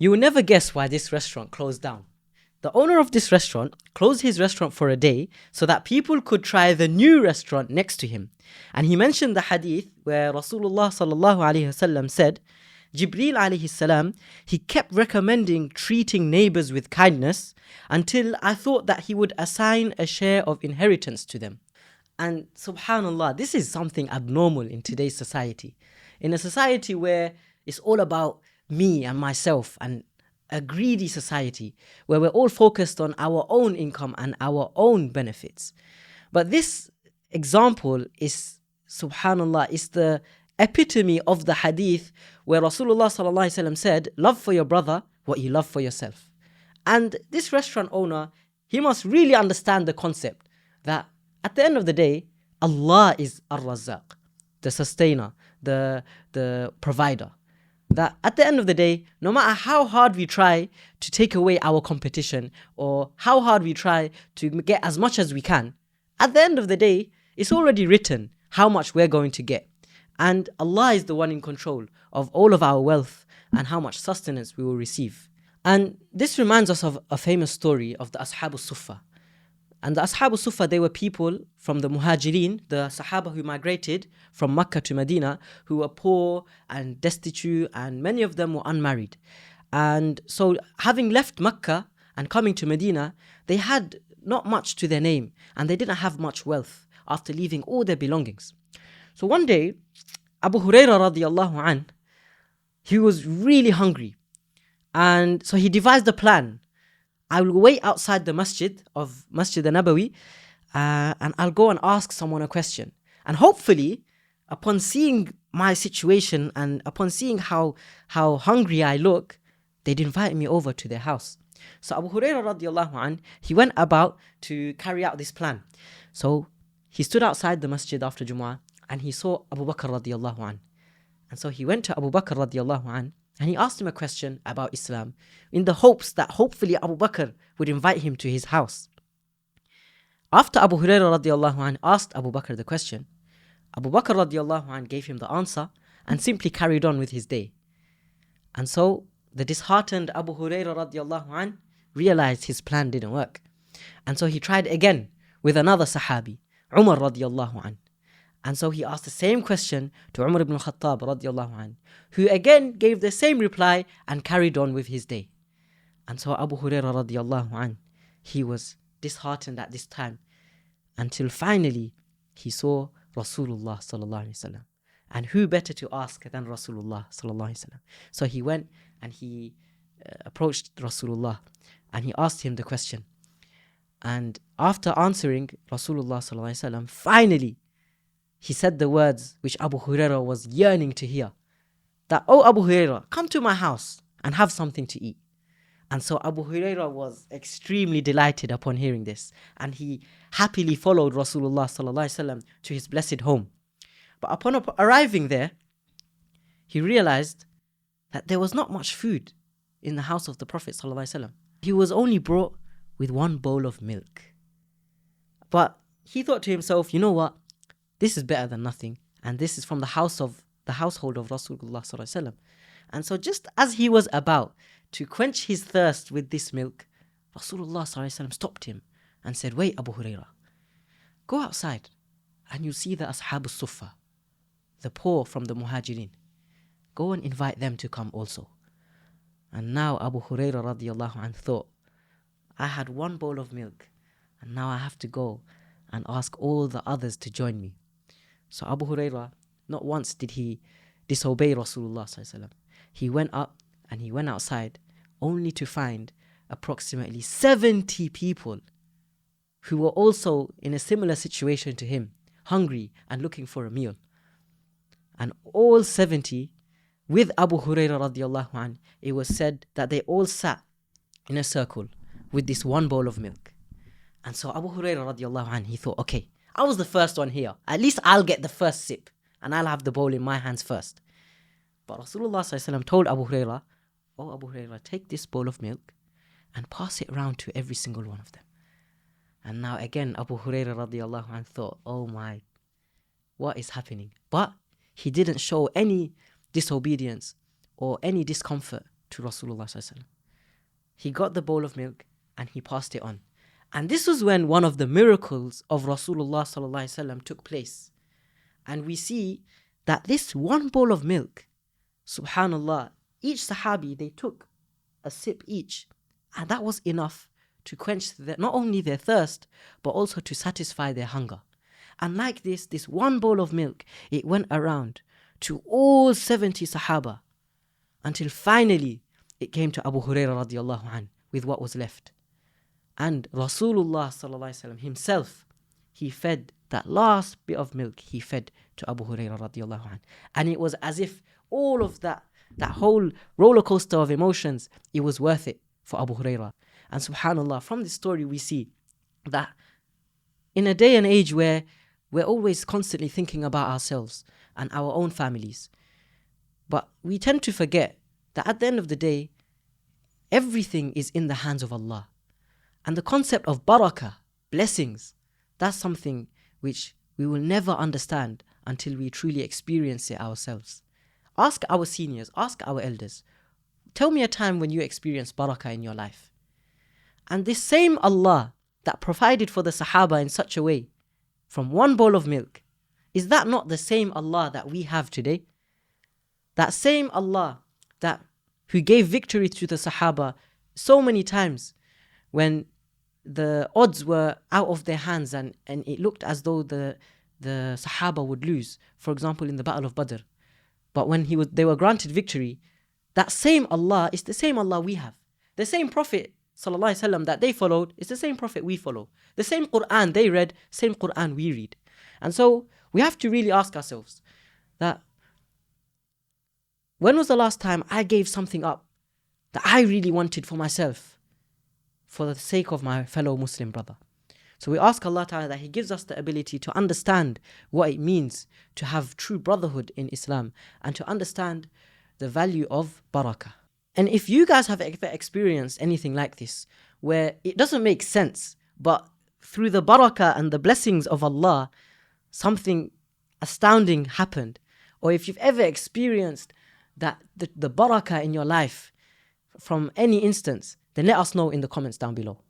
You will never guess why this restaurant closed down. The owner of this restaurant closed his restaurant for a day so that people could try the new restaurant next to him. And he mentioned the hadith where Rasulullah sallallahu alaihi wasallam said, Jibreel alayhi salam, he kept recommending treating neighbors with kindness until I thought that he would assign a share of inheritance to them. And subhanallah, this is something abnormal in today's society. In a society where it's all about me and myself, and a greedy society where we're all focused on our own income and our own benefits. But this example is, subhanallah, is the epitome of the hadith where Rasulullah sallallahu alaihi wasallam said, love for your brother what you love for yourself. And this restaurant owner, he must really understand the concept that at the end of the day, Allah is Ar-Razzaq, the sustainer, the provider. That at the end of the day, no matter how hard we try to take away our competition or how hard we try to get as much as we can, at the end of the day, it's already written how much we're going to get. And Allah is the one in control of all of our wealth and how much sustenance we will receive. And this reminds us of a famous story of the Ashab al-Suffah. And the Ashab al-Suffah, they were people from the Muhajirin, the Sahaba who migrated from Mecca to Medina, who were poor and destitute, and many of them were unmarried. And so having left Mecca and coming to Medina, they had not much to their name, and they didn't have much wealth after leaving all their belongings. So one day, Abu Hurairah radiallahu anh, he was really hungry. And so he devised a plan. I will wait outside the masjid of Masjid al-Nabawi and I'll go and ask someone a question. And hopefully, upon seeing my situation and upon seeing how hungry I look, they'd invite me over to their house. So Abu Hurairah radiallahu anh, he went about to carry out this plan. So he stood outside the masjid after Jumu'ah and he saw Abu Bakr radiallahu anh. And so he went to Abu Bakr radiallahu anh and he asked him a question about Islam in the hopes that hopefully Abu Bakr would invite him to his house. After Abu Hurairah radiallahu anh asked Abu Bakr the question, Abu Bakr radiallahu anh gave him the answer and simply carried on with his day. And so the disheartened Abu Hurairah radiallahu anh realized his plan didn't work. And so he tried again with another Sahabi, Umar radiallahu anh. And so he asked the same question to Umar ibn al-Khattab radiallahu anh, who again gave the same reply and carried on with his day. And so Abu Hurairah radiallahu anh, he was disheartened at this time until finally he saw Rasulullah sallallahu alaihi wasallam. And who better to ask than Rasulullah sallallahu alaihi wasallam? So he went and he approached Rasulullah and he asked him the question. And after answering Rasulullah sallallahu alaihi wasallam, finally he said the words which Abu Hurairah was yearning to hear. That, oh Abu Hurairah, come to my house and have something to eat. And so Abu Hurairah was extremely delighted upon hearing this. And he happily followed Rasulullah sallallahu alaihi wasallam to his blessed home. But upon arriving there, he realized that there was not much food in the house of the Prophet sallallahu alaihi wasallam. He was only brought with one bowl of milk. But he thought to himself, you know what? This is better than nothing. And this is from the household of Rasulullah sallallahu alaihi wasallam. And so just as he was about to quench his thirst with this milk, Rasulullah sallallahu alaihi wasallam stopped him and said, wait Abu Hurairah, go outside and you'll see the Ashab al-Suffah, the poor from the Muhajirin. Go and invite them to come also. And now Abu Hurairah radiallahu anh thought, I had one bowl of milk and now I have to go and ask all the others to join me. So Abu Hurairah, not once did he disobey Rasulullah sallallahu alaihi wasallam. He went up and he went outside only to find approximately 70 people who were also in a similar situation to him, hungry and looking for a meal. And all 70, with Abu Hurairah radiallahu anh, it was said that they all sat in a circle with this one bowl of milk. And so Abu Hurairah radiallahu anh, he thought, okay, I was the first one here. At least I'll get the first sip and I'll have the bowl in my hands first. But Rasulullah sallallahu alaihi wasallam told Abu Hurairah, oh Abu Hurairah, take this bowl of milk and pass it around to every single one of them. And now again, Abu Hurairah radiallahu anh thought, oh my, what is happening? But he didn't show any disobedience or any discomfort to Rasulullah sallallahu alaihi wasallam. He got the bowl of milk and he passed it on. And this was when one of the miracles of Rasulullah sallallahu alaihi wasallam took place. And we see that this one bowl of milk, subhanallah, each sahabi, they took a sip each, and that was enough to quench not only their thirst, but also to satisfy their hunger. And like this one bowl of milk, it went around to all 70 sahaba, until finally it came to Abu Hurairah radiallahu anh with what was left. And Rasulullah sallallahu alaihi wasallam himself, he fed that last bit of milk, he fed to Abu Hurairah radiallahu anh. And it was as if all of that whole roller coaster of emotions, it was worth it for Abu Hurairah. And subhanallah, from this story we see that in a day and age where we're always constantly thinking about ourselves and our own families, but we tend to forget that at the end of the day, everything is in the hands of Allah. And the concept of barakah, blessings, that's something which we will never understand until we truly experience it ourselves. Ask our seniors, ask our elders, tell me a time when you experienced barakah in your life. And this same Allah that provided for the Sahaba in such a way, from one bowl of milk, is that not the same Allah that we have today? That same Allah who gave victory to the Sahaba so many times when the odds were out of their hands and it looked as though the Sahaba would lose. For example, in the Battle of Badr. But when they were granted victory, that same Allah is the same Allah we have. The same Prophet sallallahu alaihi wasallam that they followed is the same Prophet we follow. The same Quran they read, same Quran we read. And so we have to really ask ourselves that when was the last time I gave something up that I really wanted for myself for the sake of my fellow Muslim brother? So we ask Allah Ta'ala that He gives us the ability to understand what it means to have true brotherhood in Islam and to understand the value of barakah. And if you guys have ever experienced anything like this, where it doesn't make sense, but through the barakah and the blessings of Allah, something astounding happened, or if you've ever experienced that the barakah in your life from any instance, then let us know in the comments down below.